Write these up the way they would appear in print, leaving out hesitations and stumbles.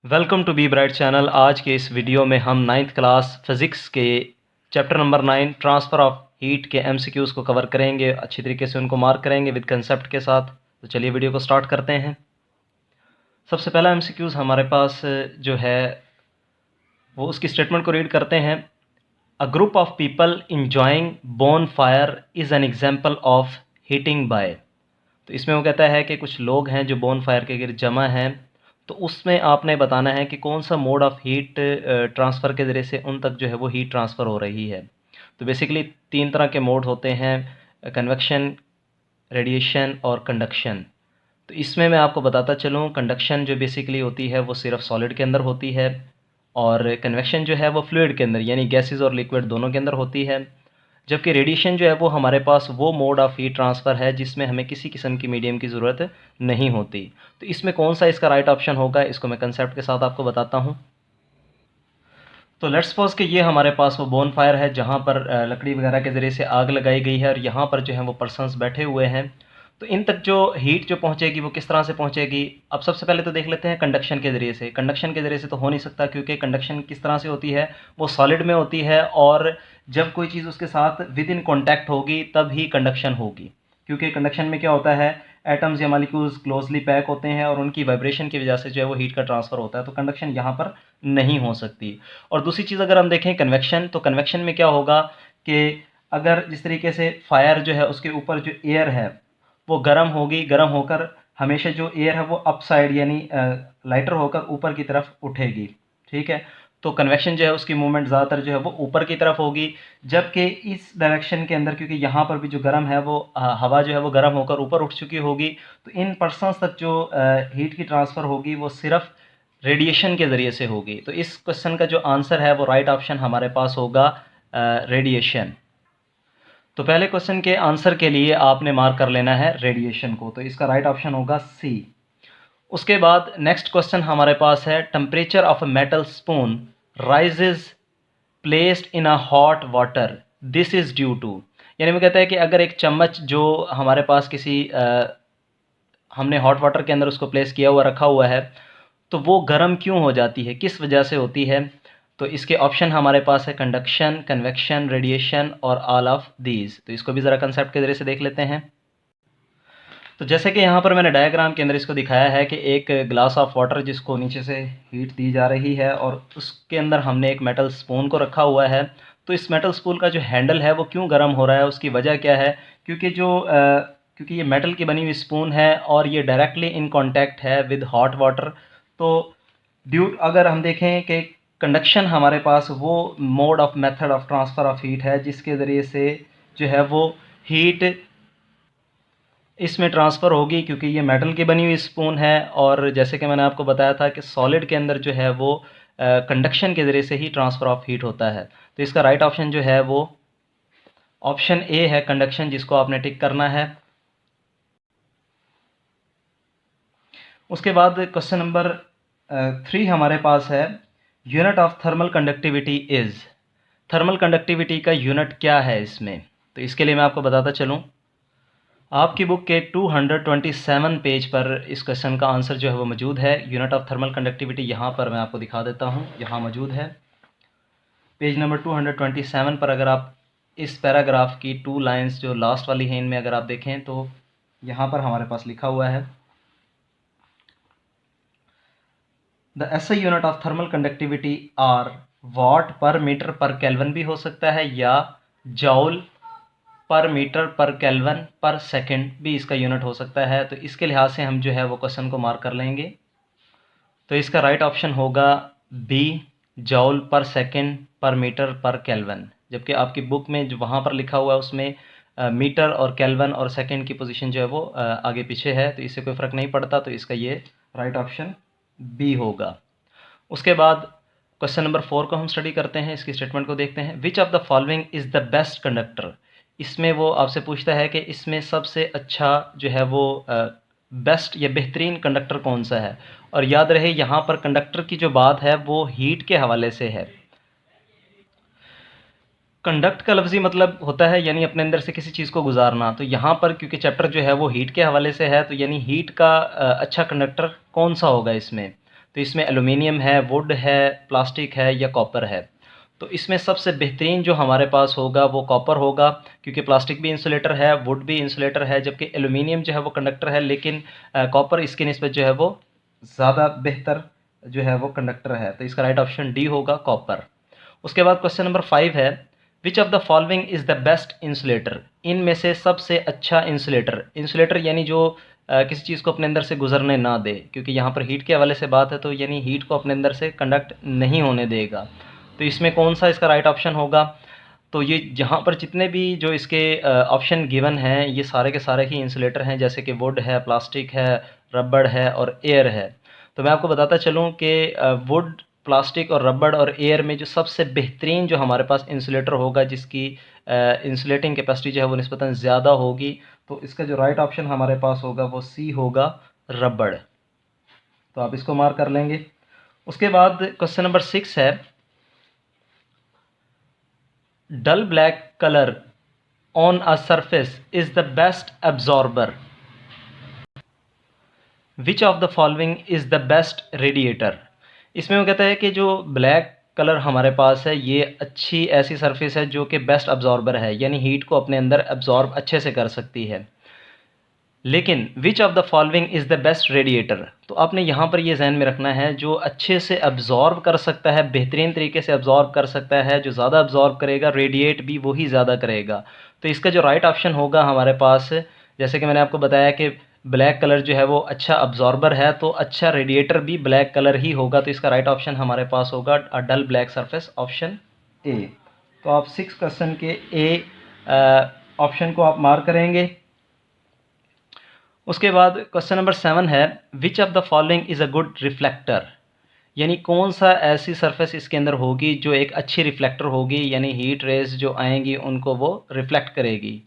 Welcome to B bright channel. आज के इस वीडियो में हम नाइन्थ क्लास फिज़िक्स के chapter number 9 transfer of heat के एमसीक्यूज़ को कवर करेंगे। अच्छी तरीके से उनको मार्क करेंगे विद कंसेप्ट के साथ। तो चलिए वीडियो को स्टार्ट करते हैं। सबसे पहला एमसीक्यूज़ हमारे पास जो है वो उसकी स्टेटमेंट को रीड करते हैं। A group of people enjoying bone fire is an example of heating bye. तो इसमें वो कहता है कि कुछ लोग हैं जो बोन फायर के गिर्द जमा हैं, तो उसमें आपने बताना है कि कौन सा मोड ऑफ हीट ट्रांसफ़र के ज़रिए से उन तक जो है वो हीट ट्रांसफ़र हो रही है। तो बेसिकली 3 तरह के मोड होते हैं, कन्वेक्शन, रेडिएशन और कंडक्शन। तो इसमें मैं आपको बताता चलूँ, कंडक्शन जो बेसिकली होती है वो सिर्फ सॉलिड के अंदर होती है, और कन्वेक्शन जो है वो फ्लूइड के अंदर यानी गैसेस और लिक्विड दोनों के अंदर होती है। जबकि रेडिएशन जो है वो हमारे पास वो मोड ऑफ हीट ट्रांसफ़र है जिसमें हमें किसी किस्म की मीडियम की ज़रूरत नहीं होती। तो इसमें कौन सा इसका राइट ऑप्शन होगा, इसको मैं कंसेप्ट के साथ आपको बताता हूँ। तो लेट्स सपोज कि ये हमारे पास वो बोन फायर है जहाँ पर लकड़ी वगैरह के ज़रिए से आग लगाई गई है, और यहाँ पर जो है वो पर्सनस बैठे हुए हैं। तो इन तक जो हीट जो पहुँचेगी वो किस तरह से पहुँचेगी। अब सबसे पहले तो देख लेते हैं कंडक्शन के ज़रिए से। कंडक्शन के ज़रिए से तो हो नहीं सकता, क्योंकि कंडक्शन किस तरह से होती है, वो सॉलिड में होती है, और जब कोई चीज़ उसके साथ विद इन कॉन्टैक्ट होगी तब ही कंडक्शन होगी। क्योंकि कंडक्शन में क्या होता है, एटम्स या मॉलिक्यूल्स क्लोजली पैक होते हैं और उनकी वाइब्रेशन की वजह से जो है वो हीट का ट्रांसफ़र होता है। तो कंडक्शन यहाँ पर नहीं हो सकती। और दूसरी चीज़ अगर हम देखें कन्वेक्शन, तो कन्वेक्शन में क्या होगा कि अगर जिस तरीके से फायर जो है उसके ऊपर जो एयर है वो गर्म होगी, गर्म होकर हमेशा जो एयर है वो अप साइड यानी लाइटर होकर ऊपर की तरफ उठेगी। ठीक है, तो कन्वेक्शन जो है उसकी मूवमेंट ज़्यादातर जो है वो ऊपर की तरफ होगी। जबकि इस डायरेक्शन के अंदर, क्योंकि यहाँ पर भी जो गर्म है वो हवा जो है वो गर्म होकर ऊपर उठ चुकी होगी, तो इन पर्सनस तक जो हीट की ट्रांसफ़र होगी वो सिर्फ रेडिएशन के ज़रिए से होगी। तो इस क्वेश्चन का जो आंसर है वो राइट ऑप्शन हमारे पास होगा रेडिएशन। तो पहले क्वेश्चन के आंसर के लिए आपने मार्क कर लेना है रेडिएशन को, तो इसका राइट ऑप्शन होगा सी। उसके बाद नेक्स्ट क्वेश्चन हमारे पास है, temperature of a metal spoon rises placed in a hot water, this is due to. यानी वो कहता है कि अगर एक चम्मच जो हमारे पास किसी हमने हॉट वाटर के अंदर उसको प्लेस किया हुआ रखा हुआ है, तो वो गर्म क्यों हो जाती है, किस वजह से होती है। तो इसके ऑप्शन हमारे पास है कंडक्शन, कन्वेक्शन, रेडिएशन और ऑल ऑफ दीज। तो इसको भी ज़रा कंसेप्ट के ज़रिए से देख लेते हैं। तो जैसे कि यहाँ पर मैंने डायग्राम के अंदर इसको दिखाया है कि एक ग्लास ऑफ वाटर जिसको नीचे से हीट दी जा रही है, और उसके अंदर हमने एक मेटल स्पून को रखा हुआ है। तो इस मेटल स्पून का जो हैंडल है वो क्यों गर्म हो रहा है, उसकी वजह क्या है। क्योंकि ये मेटल की बनी हुई स्पून है और ये डायरेक्टली इन कांटेक्ट है विद हॉट वाटर। तो ड्यू अगर हम देखें कि कंडक्शन हमारे पास वो mode of method of transfer of heat है जिसके ज़रिए से जो है वो हीट इसमें ट्रांसफ़र होगी, क्योंकि ये मेटल की बनी हुई स्पून है। और जैसे कि मैंने आपको बताया था कि सॉलिड के अंदर जो है वो कंडक्शन के ज़रिए से ही ट्रांसफ़र ऑफ हीट होता है। तो इसका राइट ऑप्शन जो है वो ऑप्शन ए है, कंडक्शन, जिसको आपने टिक करना है। उसके बाद क्वेश्चन नंबर 3 हमारे पास है, unit of thermal conductivity is. Thermal conductivity का यूनिट क्या है इसमें। तो इसके लिए मैं आपको बताता चलूँ, आपकी बुक के 227 पेज पर इस क्वेश्चन का आंसर जो है वो मौजूद है। यूनिट ऑफ थर्मल कंडक्टिविटी यहाँ पर मैं आपको दिखा देता हूँ, यहाँ मौजूद है पेज नंबर 227 पर। अगर आप इस पैराग्राफ की 2 लाइंस जो लास्ट वाली हैं इनमें अगर आप देखें, तो यहाँ पर हमारे पास लिखा हुआ है, the SI unit of thermal conductivity are watt per metre पर केल्विन भी हो सकता है, या जॉल पर मीटर पर केल्विन पर सेकंड भी इसका यूनिट हो सकता है। तो इसके लिहाज से हम जो है वो क्वेश्चन को मार्क कर लेंगे। तो इसका राइट ऑप्शन होगा बी, जॉल पर सेकंड पर मीटर पर केल्विन। जबकि आपकी बुक में जो वहाँ पर लिखा हुआ है उसमें मीटर और केल्विन और सेकंड की पोजीशन जो है वो आगे पीछे है, तो इससे कोई फ़र्क नहीं पड़ता। तो इसका ये राइट ऑप्शन बी होगा। उसके बाद क्वेश्चन नंबर 4 को हम स्टडी करते हैं, इसकी स्टेटमेंट को देखते हैं। विच of the following is the best conductor. इसमें वो आपसे पूछता है कि इसमें सबसे अच्छा जो है वो बेस्ट या बेहतरीन कंडक्टर कौन सा है। और याद रहे यहाँ पर कंडक्टर की जो बात है वो हीट के हवाले से है। कंडक्ट का लफ्ज़ी मतलब होता है यानी अपने अंदर से किसी चीज़ को गुजारना। तो यहाँ पर क्योंकि चैप्टर जो है वो हीट के हवाले से है, तो यानी हीट का अच्छा कंडक्टर कौन सा होगा इसमें। तो इसमें एलुमिनियम है, वुड है, प्लास्टिक है या कॉपर है। तो इसमें सबसे बेहतरीन जो हमारे पास होगा वो कॉपर होगा, क्योंकि प्लास्टिक भी इंसुलेटर है, वुड भी इंसुलेटर है, जबकि एलुमिनियम जो है वो कंडक्टर है, लेकिन कॉपर इसकी निस्बत जो है वो ज़्यादा बेहतर जो है वो कंडक्टर है। तो इसका राइट ऑप्शन डी होगा, कॉपर। उसके बाद क्वेश्चन नंबर 5 है, विच of the following is the best insulator. इनमें से सबसे अच्छा इंसुलेटर, इंसुलेटर यानी जो किसी चीज़ को अपने अंदर से गुजरने ना दे, क्योंकि यहाँ पर हीट के हवाले से बात है, तो यानी हीट को अपने अंदर से कंडक्ट नहीं होने देगा। तो इसमें कौन सा इसका राइट ऑप्शन होगा? तो ये जहाँ पर जितने भी जो इसके ऑप्शन गिवन हैं, ये सारे के सारे ही इंसुलेटर हैं, जैसे कि वुड है, प्लास्टिक है, रबड़ है और एयर है। तो मैं आपको बताता चलूँ कि वुड, प्लास्टिक और रबड़ और एयर में जो सबसे बेहतरीन जो हमारे पास इंसुलेटर होगा, जिसकी इंसुलेटिंग कैपेसिटी जो है वो निस्बतन ज़्यादा होगी, तो इसका जो राइट ऑप्शन हमारे पास होगा वो सी होगा, रबड़। तो आप इसको मार्क कर लेंगे। उसके बाद क्वेश्चन नंबर 6 है, dull black color on a surface is the best absorber. Which of the following is the best radiator? इसमें वो कहता है कि जो ब्लैक कलर हमारे पास है ये अच्छी ऐसी सरफेस है जो कि बेस्ट अब्जॉर्बर है, यानी हीट को अपने अंदर अब्जॉर्ब अच्छे से कर सकती है। लेकिन विच of the following is the best radiator, तो आपने यहाँ पर ये जहन में रखना है जो अच्छे से अब्जॉर्ब कर सकता है, बेहतरीन तरीके से अब्जॉर्ब कर सकता है, जो ज़्यादा अब्जॉर्ब करेगा, रेडिएट भी वही ज़्यादा करेगा। तो इसका जो राइट ऑप्शन होगा हमारे पास, जैसे कि मैंने आपको बताया कि ब्लैक कलर जो है वो अच्छा अब्जॉर्बर है, तो अच्छा रेडिएटर भी ब्लैक कलर ही होगा। तो इसका राइट ऑप्शन हमारे पास होगा अ dull black surface, option A. तो आप 6 क्वेश्चन के ए ऑप्शन को आप मार्क करेंगे। उसके बाद क्वेश्चन नंबर 7 है, विच of the following is a good reflector, यानी कौन सा ऐसी सरफेस इसके अंदर होगी जो एक अच्छी रिफ्लेक्टर होगी, यानी हीट रेज जो आएंगी उनको वो रिफ्लेक्ट करेगी।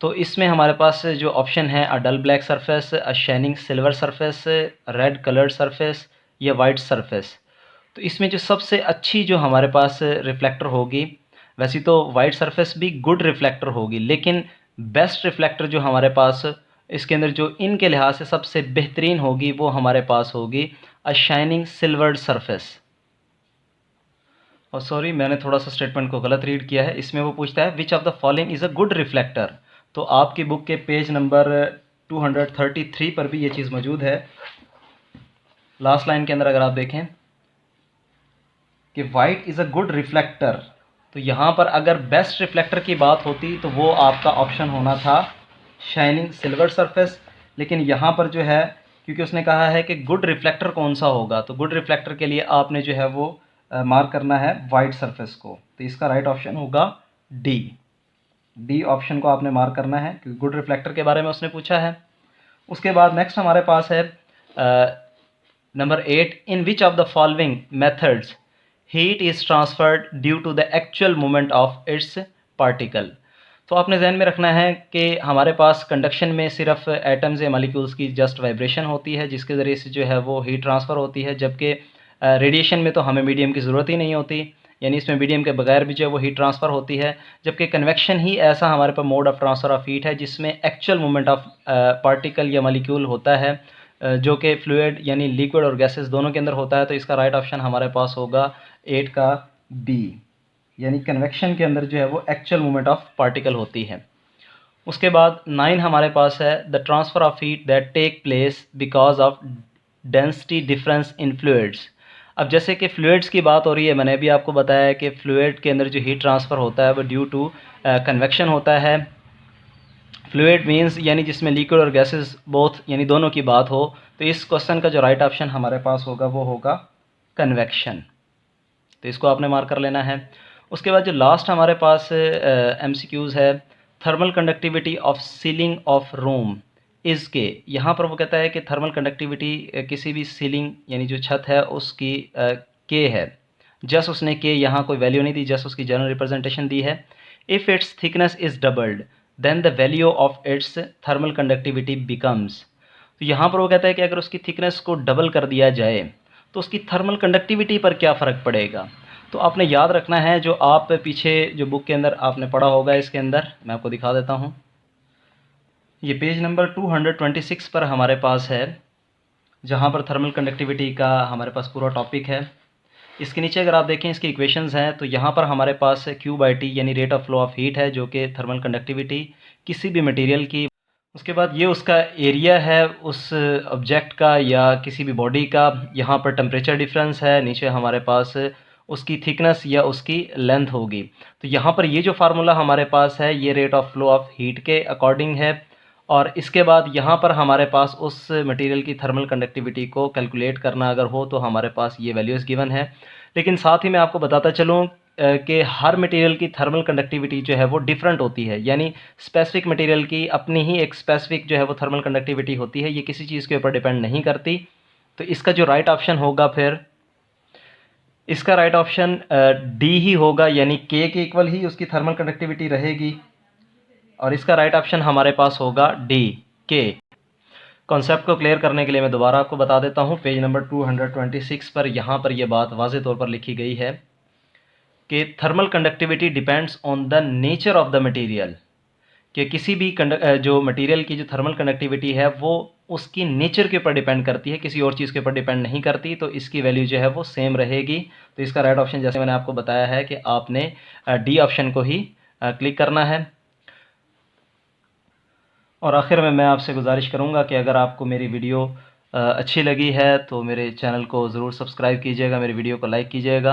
तो इसमें हमारे पास जो ऑप्शन है, a dull black surface, a shining silver surface, red coloured surface या वाइट सरफेस। तो इसमें जो सबसे अच्छी जो हमारे पास रिफ्लेक्टर होगी, वैसे तो वाइट सरफेस भी गुड रिफ्लेक्टर होगी, लेकिन बेस्ट रिफ्लेक्टर जो हमारे पास इसके अंदर जो इनके लिहाज से सबसे बेहतरीन होगी वो हमारे पास होगी अ शाइनिंग सिल्वर्ड सरफेस। और सॉरी, मैंने थोड़ा सा स्टेटमेंट को गलत रीड किया है। इसमें वो पूछता है विच of the following is a good reflector. तो आपकी बुक के पेज नंबर 233 पर भी ये चीज़ मौजूद है। लास्ट लाइन के अंदर अगर आप देखें कि white is a good reflector, तो यहाँ पर अगर बेस्ट रिफ्लेक्टर की बात होती तो वो आपका ऑप्शन होना था शाइनिंग सिल्वर सरफेस। लेकिन यहाँ पर जो है, क्योंकि उसने कहा है कि गुड रिफ्लेक्टर कौन सा होगा, तो गुड रिफ्लेक्टर के लिए आपने जो है वो मार्क करना है वाइट सरफेस को। तो इसका राइट ऑप्शन होगा डी। डी ऑप्शन को आपने मार्क करना है, क्योंकि गुड रिफ्लेक्टर के बारे में उसने पूछा है। उसके बाद नेक्स्ट हमारे पास है number 8, in which of the following methods heat is transferred due to the actual movement of its particle. तो आपने जहन में रखना है कि हमारे पास कंडक्शन में सिर्फ एटम्स या मॉलिक्यूल्स की जस्ट वाइब्रेशन होती है, जिसके ज़रिए से जो है वो हीट ट्रांसफ़र होती है, जबकि रेडिएशन में तो हमें मीडियम की ज़रूरत ही नहीं होती, यानी इसमें मीडियम के बगैर भी जो है वो हीट ट्रांसफ़र होती है। जबकि कन्वेक्शन ही ऐसा हमारे पास mode of transfer of heat है जिसमें एक्चुअल मूवमेंट ऑफ पार्टिकल या मॉलिक्यूल होता है, जो कि फ्लूइड यानी लिक्विड और गैसेस दोनों के अंदर होता है। तो इसका राइट ऑप्शन हमारे पास होगा 8 का बी, यानी कन्वेक्शन के अंदर जो है वो एक्चुअल मूवमेंट ऑफ पार्टिकल होती है। उसके बाद 9 हमारे पास है, the transfer of heat that take place because of density difference in fluids. अब जैसे कि फ्लूइड्स की बात हो रही है, मैंने भी आपको बताया कि फ्लूइड के अंदर जो हीट ट्रांसफ़र होता है वो ड्यू टू कन्वेक्शन होता है। फ्लूइड मींस यानी जिसमें लिक्विड और गैसेस बोथ यानी दोनों की बात हो। तो इस क्वेश्चन का जो राइट ऑप्शन हमारे पास होगा वो होगा कन्वेक्शन। तो इसको आपने मार्क कर लेना है। उसके बाद जो लास्ट हमारे पास MCQs है, thermal conductivity of ceiling of room is के। यहाँ पर वो कहता है कि थर्मल कंडक्टिविटी किसी भी सीलिंग यानी जो छत है उसकी के है। जस्ट उसने के यहाँ कोई वैल्यू नहीं दी, जस्ट उसकी जनरल रिप्रेजेंटेशन दी है। If its thickness is doubled then the value of its thermal conductivity becomes. तो यहाँ पर वो कहता है कि अगर उसकी थिकनेस को डबल कर दिया जाए तो उसकी थर्मल कंडक्टिविटी पर क्या फ़र्क पड़ेगा। तो आपने याद रखना है, जो आप पीछे जो बुक के अंदर आपने पढ़ा होगा, इसके अंदर मैं आपको दिखा देता हूँ। ये पेज नंबर 226 पर हमारे पास है जहाँ पर थर्मल कंडक्टिविटी का हमारे पास पूरा टॉपिक है। इसके नीचे अगर आप देखें इसकी इक्वेशंस हैं, तो यहाँ पर हमारे पास Q/T यानी rate of flow of heat है, जो कि थर्मल कंडक्टिविटी किसी भी मटेरियल की। उसके बाद ये उसका एरिया है उस ऑब्जेक्ट का या किसी भी बॉडी का। यहाँ पर टेम्परेचर डिफरेंस है, नीचे हमारे पास उसकी थिकनेस या उसकी लेंथ होगी। तो यहाँ पर ये जो फार्मूला हमारे पास है ये rate of flow of heat के अकॉर्डिंग है। और इसके बाद यहाँ पर हमारे पास उस मटेरियल की थर्मल कंडक्टिविटी को कैलकुलेट करना अगर हो तो हमारे पास ये वैल्यूज़ गिवन है। लेकिन साथ ही मैं आपको बताता चलूँ कि हर मटेरियल की थर्मल कंडक्टिविटी जो है वो डिफरेंट होती है, यानी स्पेसिफिक मटेरियल की अपनी ही एक स्पेसिफिक जो है वो थर्मल कंडक्टिविटी होती है, ये किसी चीज़ के ऊपर डिपेंड नहीं करती। तो इसका जो राइट ऑप्शन होगा, फिर इसका राइट ऑप्शन डी ही होगा, यानी के इक्वल ही उसकी थर्मल कंडक्टिविटी रहेगी। और इसका राइट ऑप्शन हमारे पास होगा डी, के। कॉन्सेप्ट को क्लियर करने के लिए मैं दोबारा आपको बता देता हूँ, पेज नंबर 226 पर यहाँ पर यह बात वाज़े तौर पर लिखी गई है कि thermal conductivity depends on the nature of the material, कि किसी भी जो मटेरियल की जो थर्मल कंडक्टिविटी है वो उसकी नेचर के ऊपर डिपेंड करती है, किसी और चीज़ के ऊपर डिपेंड नहीं करती। तो इसकी वैल्यू जो है वो सेम रहेगी। तो इसका राइट ऑप्शन, जैसे मैंने आपको बताया है, कि आपने डी ऑप्शन को ही क्लिक करना है। और आखिर में मैं आपसे गुजारिश करूंगा कि अगर आपको मेरी वीडियो अच्छी लगी है तो मेरे चैनल को ज़रूर सब्सक्राइब कीजिएगा, मेरी वीडियो को लाइक कीजिएगा।